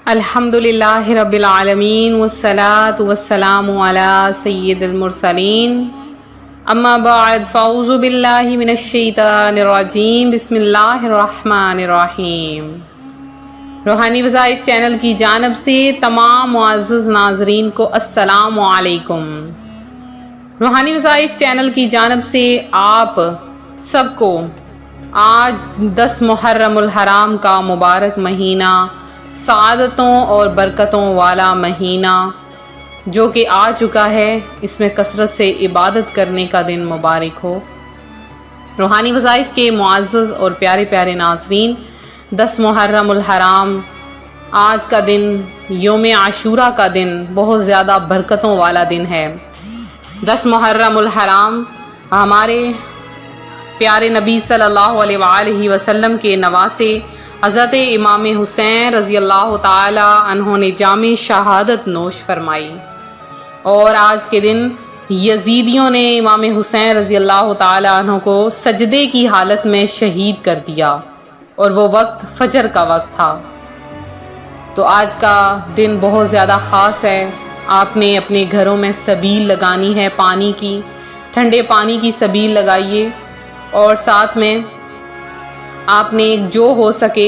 الحمدللہ رب العالمین والصلاة والسلام علی سید المرسلین اما بعد فاعوذ باللہ من الشیطان الرجیم بسم اللہ الرحمن الرحیم۔ روحانی وظائف چینل کی جانب سے تمام معزز ناظرین کو السلام علیکم۔ روحانی وظائف چینل کی جانب سے آپ سب کو آج 10 محرم الحرام کا مبارک مہینہ، سعادتوں اور برکتوں والا مہینہ جو کہ آ چکا ہے، اس میں کثرت سے عبادت کرنے کا دن مبارک ہو۔ روحانی وظائف کے معزز اور پیارے پیارے ناظرین، 10 محرم الحرام آج کا دن، یوم عاشورہ کا دن، بہت زیادہ برکتوں والا دن ہے۔ 10 محرم الحرام ہمارے پیارے نبی صلی اللہ علیہ وآلہ وسلم کے نواسے حضرت امام حسین رضی اللہ تعالی عنہ نے جام شہادت نوش فرمائی، اور آج کے دن یزیدیوں نے امام حسین رضی اللہ تعالی عنہ کو سجدے کی حالت میں شہید کر دیا، اور وہ وقت فجر کا وقت تھا۔ تو آج کا دن بہت زیادہ خاص ہے۔ آپ نے اپنے گھروں میں سبیل لگانی ہے، پانی کی، ٹھنڈے پانی کی سبیل لگائیے، اور ساتھ میں آپ نے جو ہو سکے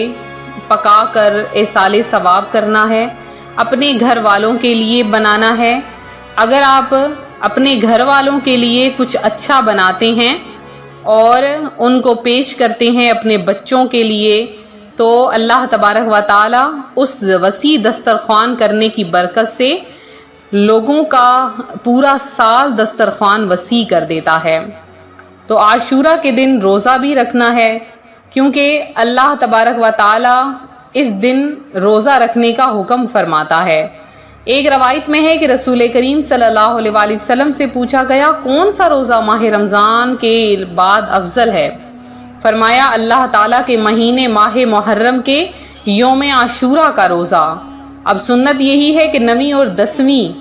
پکا کر ایصال ثواب کرنا ہے، اپنے گھر والوں کے لیے بنانا ہے۔ اگر آپ اپنے گھر والوں کے لیے کچھ اچھا بناتے ہیں اور ان کو پیش کرتے ہیں اپنے بچوں کے لیے، تو اللہ تبارک و تعالی اس وسیع دسترخوان کرنے کی برکت سے لوگوں کا پورا سال دسترخوان وسیع کر دیتا ہے۔ تو عاشورہ کے دن روزہ بھی رکھنا ہے، کیونکہ اللہ تبارک و تعالی اس دن روزہ رکھنے کا حکم فرماتا ہے۔ ایک روایت میں ہے کہ رسول کریم صلی اللہ علیہ وآلہ وسلم سے پوچھا گیا، کون سا روزہ ماہ رمضان کے بعد افضل ہے؟ فرمایا، اللہ تعالیٰ کے مہینے ماہ محرم کے یوم عاشورہ کا روزہ۔ اب سنت یہی ہے کہ 9ویں اور 10ویں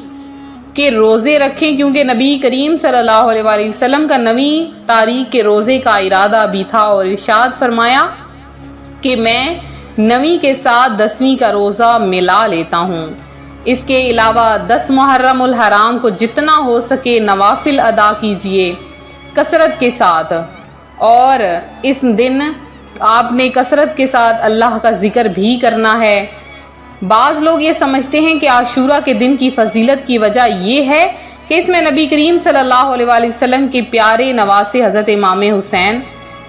کے روزے رکھیں، کیونکہ نبی کریم صلی اللہ علیہ وآلہ وسلم کا 9ویں تاریخ کے روزے کا ارادہ بھی تھا، اور ارشاد فرمایا کہ میں 9ویں کے ساتھ 10ویں کا روزہ ملا لیتا ہوں۔ اس کے علاوہ 10 محرم الحرام کو جتنا ہو سکے نوافل ادا کیجئے کثرت کے ساتھ، اور اس دن آپ نے کثرت کے ساتھ اللہ کا ذکر بھی کرنا ہے۔ بعض لوگ یہ سمجھتے ہیں کہ عاشورہ کے دن کی فضیلت کی وجہ یہ ہے کہ اس میں نبی کریم صلی اللہ علیہ وآلہ وسلم کے پیارے نواسے حضرت امام حسین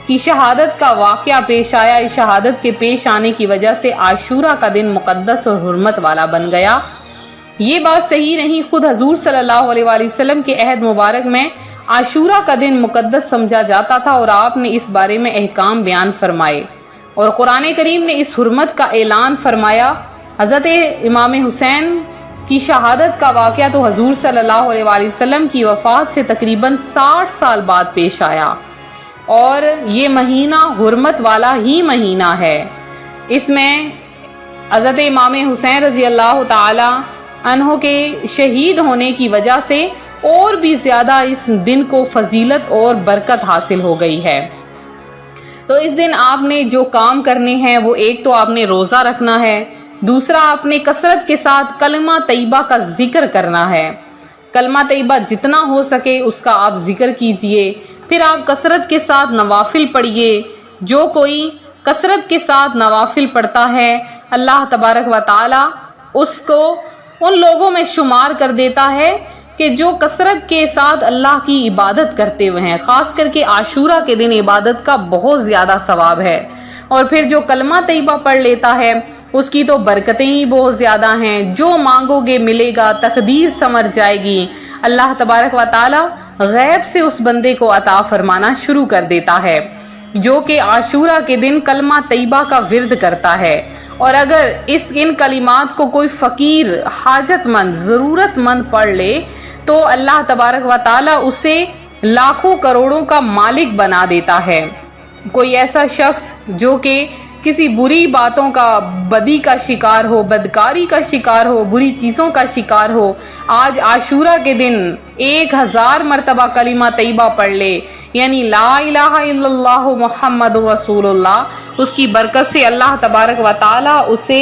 کی شہادت کا واقعہ پیش آیا۔ اس شہادت کے پیش آنے کی وجہ سے عاشورہ کا دن مقدس اور حرمت والا بن گیا۔ یہ بات صحیح نہیں۔ خود حضور صلی اللہ علیہ وآلہ وسلم کے عہد مبارک میں عاشورہ کا دن مقدس سمجھا جاتا تھا، اور آپ نے اس بارے میں احکام بیان فرمائے، اور قرآن کریم نے اس حرمت کا اعلان فرمایا۔ حضرت امام حسین کی شہادت کا واقعہ تو حضور صلی اللہ علیہ وآلہ وسلم کی وفات سے تقریباً 60 سال بعد پیش آیا، اور یہ مہینہ حرمت والا ہی مہینہ ہے۔ اس میں حضرت امام حسین رضی اللہ تعالی عنہ کے شہید ہونے کی وجہ سے اور بھی زیادہ اس دن کو فضیلت اور برکت حاصل ہو گئی ہے۔ تو اس دن آپ نے جو کام کرنے ہیں، وہ ایک تو آپ نے روزہ رکھنا ہے، دوسرا آپ نے کثرت کے ساتھ کلمہ طیبہ کا ذکر کرنا ہے۔ کلمہ طیبہ جتنا ہو سکے اس کا آپ ذکر کیجئے، پھر آپ کثرت کے ساتھ نوافل پڑھیے۔ جو کوئی کثرت کے ساتھ نوافل پڑھتا ہے، اللہ تبارک و تعالی اس کو ان لوگوں میں شمار کر دیتا ہے کہ جو کثرت کے ساتھ اللہ کی عبادت کرتے ہوئے ہیں۔ خاص کر کے عاشورہ کے دن عبادت کا بہت زیادہ ثواب ہے، اور پھر جو کلمہ طیبہ پڑھ لیتا ہے اس کی تو برکتیں ہی بہت زیادہ ہیں۔ جو مانگو گے ملے گا، تقدیر سنور جائے گی۔ اللہ تبارک و تعالی غیب سے اس بندے کو عطا فرمانا شروع کر دیتا ہے جو کہ عاشورہ کے دن کلمہ طیبہ کا ورد کرتا ہے۔ اور اگر ان کلمات کو کوئی فقیر، حاجت مند، ضرورت مند پڑھ لے تو اللہ تبارک و تعالی اسے لاکھوں کروڑوں کا مالک بنا دیتا ہے۔ کوئی ایسا شخص جو کہ کسی بری باتوں کا، بدی کا شکار ہو، بدکاری کا شکار ہو، بری چیزوں کا شکار ہو، آج عاشورہ کے دن 1000 مرتبہ کلمہ طیبہ پڑھ لے، یعنی لا الہ الا اللہ محمد رسول اللہ، اس کی برکت سے اللہ تبارک و تعالی اسے